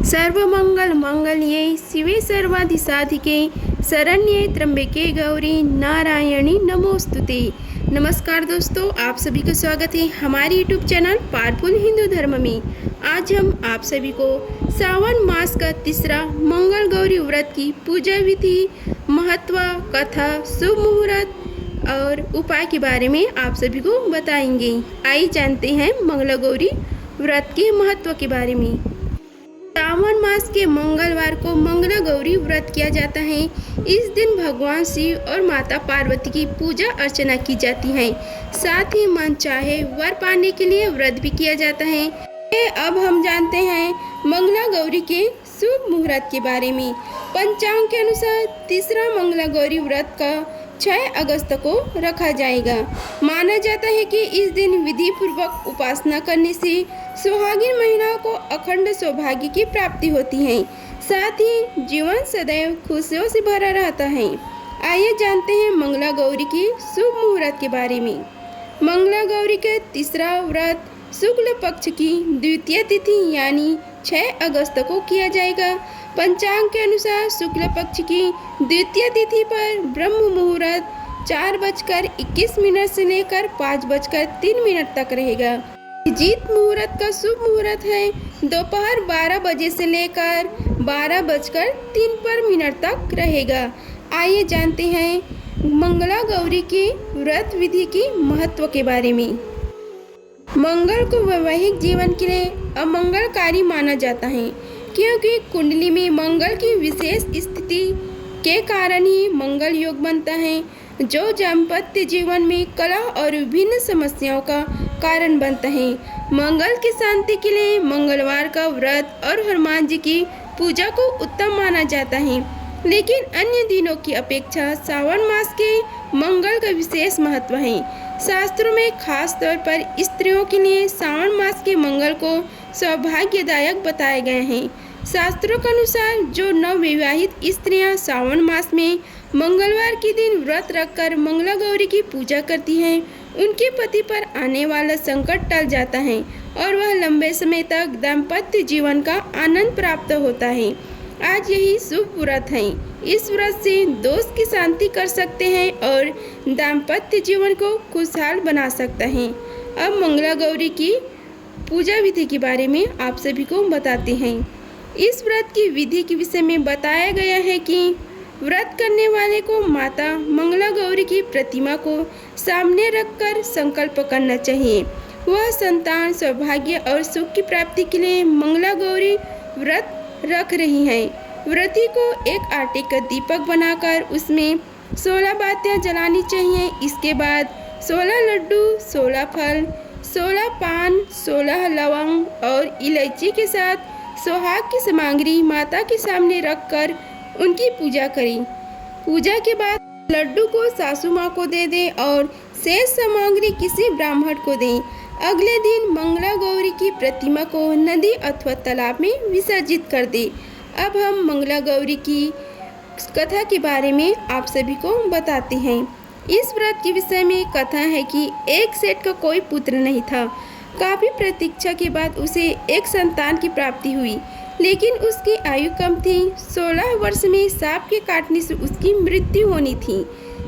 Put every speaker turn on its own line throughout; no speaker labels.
सर्वमंगल मंगल्ये शिवे सर्वाधिसाधिके शरण्ये त्र्यंबके गौरी नारायणी नमोस्तुते। नमस्कार दोस्तों, आप सभी का स्वागत है हमारे यूट्यूब चैनल पावरफुल हिंदू धर्म में। आज हम आप सभी को सावन मास का तीसरा मंगल गौरी व्रत की पूजा विधि, महत्व, कथा, शुभ मुहूर्त और उपाय के बारे में आप सभी को बताएंगे। आइए जानते हैं मंगला गौरी व्रत के महत्व के बारे में। सावन मास के मंगलवार को मंगला गौरी व्रत किया जाता है। इस दिन भगवान शिव और माता पार्वती की पूजा अर्चना की जाती है। साथ ही मन चाहे वर पाने के लिए व्रत भी किया जाता है। अब हम जानते हैं मंगला गौरी के शुभ मुहूर्त के बारे में। पंचांग के अनुसार तीसरा मंगला गौरी व्रत का 6 अगस्त को रखा जाएगा। माना जाता है कि इस दिन विधि पूर्वक उपासना करने से सुहागिन महिलाओं को अखंड सौभाग्य की प्राप्ति होती है। साथ ही जीवन सदैव खुशियों से भरा रहता है। आइए जानते हैं मंगला गौरी के शुभ मुहूर्त के बारे में। मंगला गौरी के तीसरा व्रत शुक्ल पक्ष की द्वितीय तिथि यानी 6 अगस्त को किया जाएगा। पंचांग के अनुसार शुक्ल पक्ष की द्वितीय तिथि पर ब्रह्म मुहूर्त 4:21 से लेकर 5:03 तक रहेगा। जीत मुहूर्त का शुभ मुहूर्त है दोपहर 12 बजे से लेकर 12:03 तक रहेगा। आइए जानते हैं मंगला गौरी की व्रत विधि की महत्व के बारे में। मंगल को वैवाहिक जीवन के लिए अमंगलकारी माना जाता है, क्योंकि कुंडली में मंगल की विशेष स्थिति के कारण ही मंगल योग बनता है, जो दाम्पत्य जीवन में कलह और विभिन्न समस्याओं का कारण बनता है। मंगल की शांति के लिए मंगलवार का व्रत और हनुमान जी की पूजा को उत्तम माना जाता है, लेकिन अन्य दिनों की अपेक्षा सावन मास के मंगल का विशेष महत्व है। शास्त्रों में खास तौर पर स्त्रियों के लिए सावन मास के मंगल को सौभाग्यदायक बताए गए हैं। शास्त्रों के अनुसार जो नवविवाहित स्त्रियां सावन मास में मंगलवार के दिन व्रत रखकर मंगला गौरी की पूजा करती हैं, उनके पति पर आने वाला संकट टल जाता है और वह लंबे समय तक दाम्पत्य जीवन का आनंद प्राप्त होता है। आज यही शुभ व्रत है। इस व्रत से दोष की शांति कर सकते हैं और दाम्पत्य जीवन को खुशहाल बना सकते हैं। अब मंगला गौरी की पूजा विधि के बारे में आप सभी को बताते हैं। इस व्रत की विधि के विषय में बताया गया है कि व्रत करने वाले को माता मंगला गौरी की प्रतिमा को सामने रखकर संकल्प करना चाहिए। वह संतान, सौभाग्य और सुख की प्राप्ति के लिए मंगला गौरी व्रत रख रही हैं। व्रती को एक आटे का दीपक बनाकर उसमें 16 बातियाँ जलानी चाहिए। इसके बाद 16 लड्डू, 16 फल, 16 पान, 16 लवंग और इलायची के साथ सुहाग की सामग्री माता के सामने रखकर उनकी पूजा करें। पूजा के बाद लड्डू को सासू माँ को दे दें और शेष सामग्री किसी ब्राह्मण को दें। अगले दिन मंगला गौरी की प्रतिमा को नदी अथवा तालाब में विसर्जित कर दें। अब हम मंगला गौरी की कथा के बारे में आप सभी को बताते हैं। इस व्रत के विषय में कथा है कि एक सेठ का कोई पुत्र नहीं था। काफ़ी प्रतीक्षा के बाद उसे एक संतान की प्राप्ति हुई, लेकिन उसकी आयु कम थी। 16 वर्ष में सांप के काटने से उसकी मृत्यु होनी थी।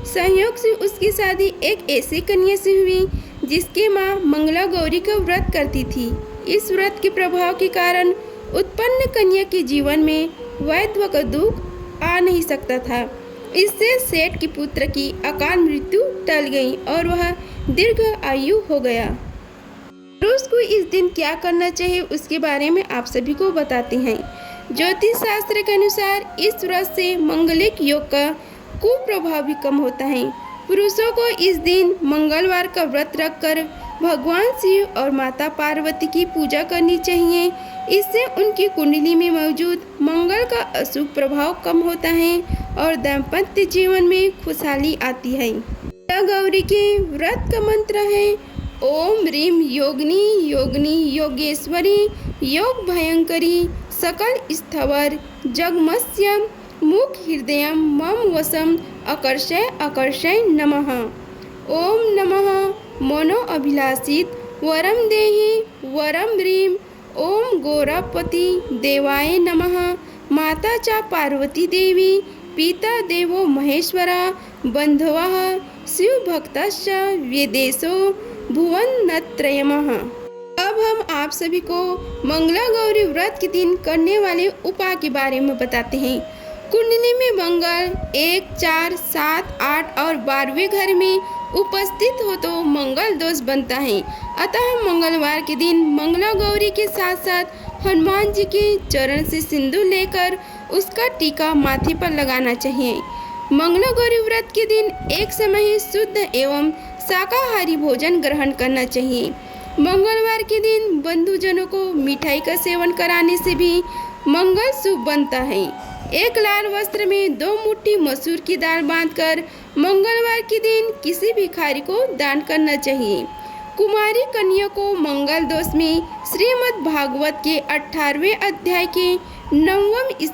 संयोग से उसकी शादी एक ऐसी कन्या से हुई जिसकी माँ मंगला गौरी का व्रत करती थी। इस व्रत के प्रभाव के कारण उत्पन्न कन्या के जीवन में वैधव्य का दुख आ नहीं सकता था। इससे सेठ के पुत्र की अकाल मृत्यु टल गई और वह दीर्घ आयु हो गया। पुरुष को इस दिन क्या करना चाहिए उसके बारे में आप सभी को बताते हैं। ज्योतिष शास्त्र के अनुसार इस व्रत से मंगलिक योग का कुप्रभाव भी कम होता है। पुरुषों को इस दिन मंगलवार का व्रत रखकर भगवान शिव और माता पार्वती की पूजा करनी चाहिए। इससे उनकी कुंडली में मौजूद मंगल का अशुभ प्रभाव कम होता है और दाम्पत्य जीवन में खुशहाली आती है। गौरी के व्रत का मंत्र है ओम ह्रीं योगिनी योगिनी योगेश्वरी योग भयंकरी सकल स्थवर जगमस्य मुख हृदय मम वशम आकर्षय आकर्षय नमः। ओम नमः मनो अभिलाषित वरम देहि वरम ह्रीं ओम गौरापति देवाय नमः। माता च पार्वती देवी, पिता देवो महेश्वरा, बंधवः शिवभक्तश्च वेदेशो भुवनत्रयमः। अब हम आप सभी को मंगला गौरी व्रत के दिन करने वाले उपाय के बारे में बताते हैं। कुंडली में मंगल 1, 4, 7, 8 और 12वें घर में उपस्थित हो तो मंगल दोष बनता है। अतः मंगलवार के दिन मंगला गौरी के साथ साथ हनुमान जी के चरण से सिंदूर लेकर उसका टीका माथे पर लगाना चाहिए। मंगला गौरी व्रत के दिन एक समय शुद्ध एवं शाकाहारी भोजन ग्रहण करना चाहिए। मंगलवार के दिन बंधुजनों को मिठाई का सेवन कराने से भी मंगल शुभ बनता है। एक लाल वस्त्र में 2 मुट्ठी मसूर की दाल बांधकर मंगलवार के दिन किसी भिखारी को दान करना चाहिए। कुमारी कन्या को मंगल दोष में श्रीमद् भागवत के 18वें अध्याय के 9वें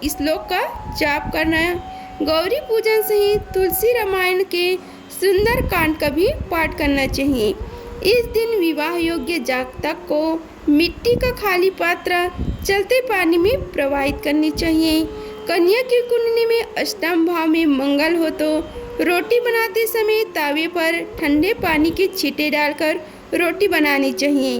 श्लोक का जाप करना, गौरी पूजन सहित तुलसी रामायण के सुंदर कांड का भी पाठ करना चाहिए। इस दिन विवाह योग्य जातक को मिट्टी का खाली पात्र चलते पानी में प्रवाहित करनी चाहिए। कन्या की कुंडली में अष्टम भाव में मंगल हो तो रोटी बनाते समय तावे पर ठंडे पानी के छींटे डालकर रोटी बनानी चाहिए।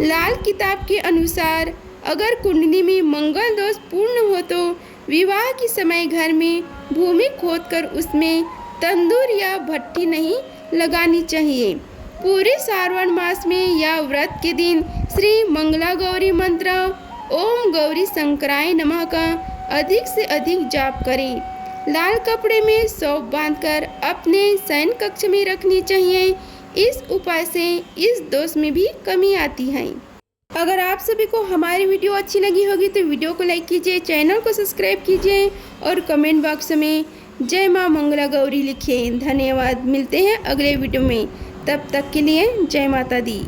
लाल किताब के अनुसार अगर कुंडली में मंगल दोष पूर्ण हो तो विवाह के समय घर में भूमि खोदकर उसमें तंदूर या भट्टी नहीं लगानी चाहिए। पूरे श्रावण मास में या व्रत के दिन श्री मंगला गौरी मंत्र ओम गौरी शंकराय नमः का अधिक से अधिक जाप करें। लाल कपड़े में सौंफ बांधकर अपने शयन कक्ष में रखनी चाहिए। इस उपाय से इस दोष में भी कमी आती है। अगर आप सभी को हमारी वीडियो अच्छी लगी होगी तो वीडियो को लाइक कीजिए, चैनल को सब्सक्राइब कीजिए और कमेंट बॉक्स में जय माँ मंगला गौरी लिखिए। धन्यवाद। मिलते हैं अगले वीडियो में, तब तक के लिए जय माता दी।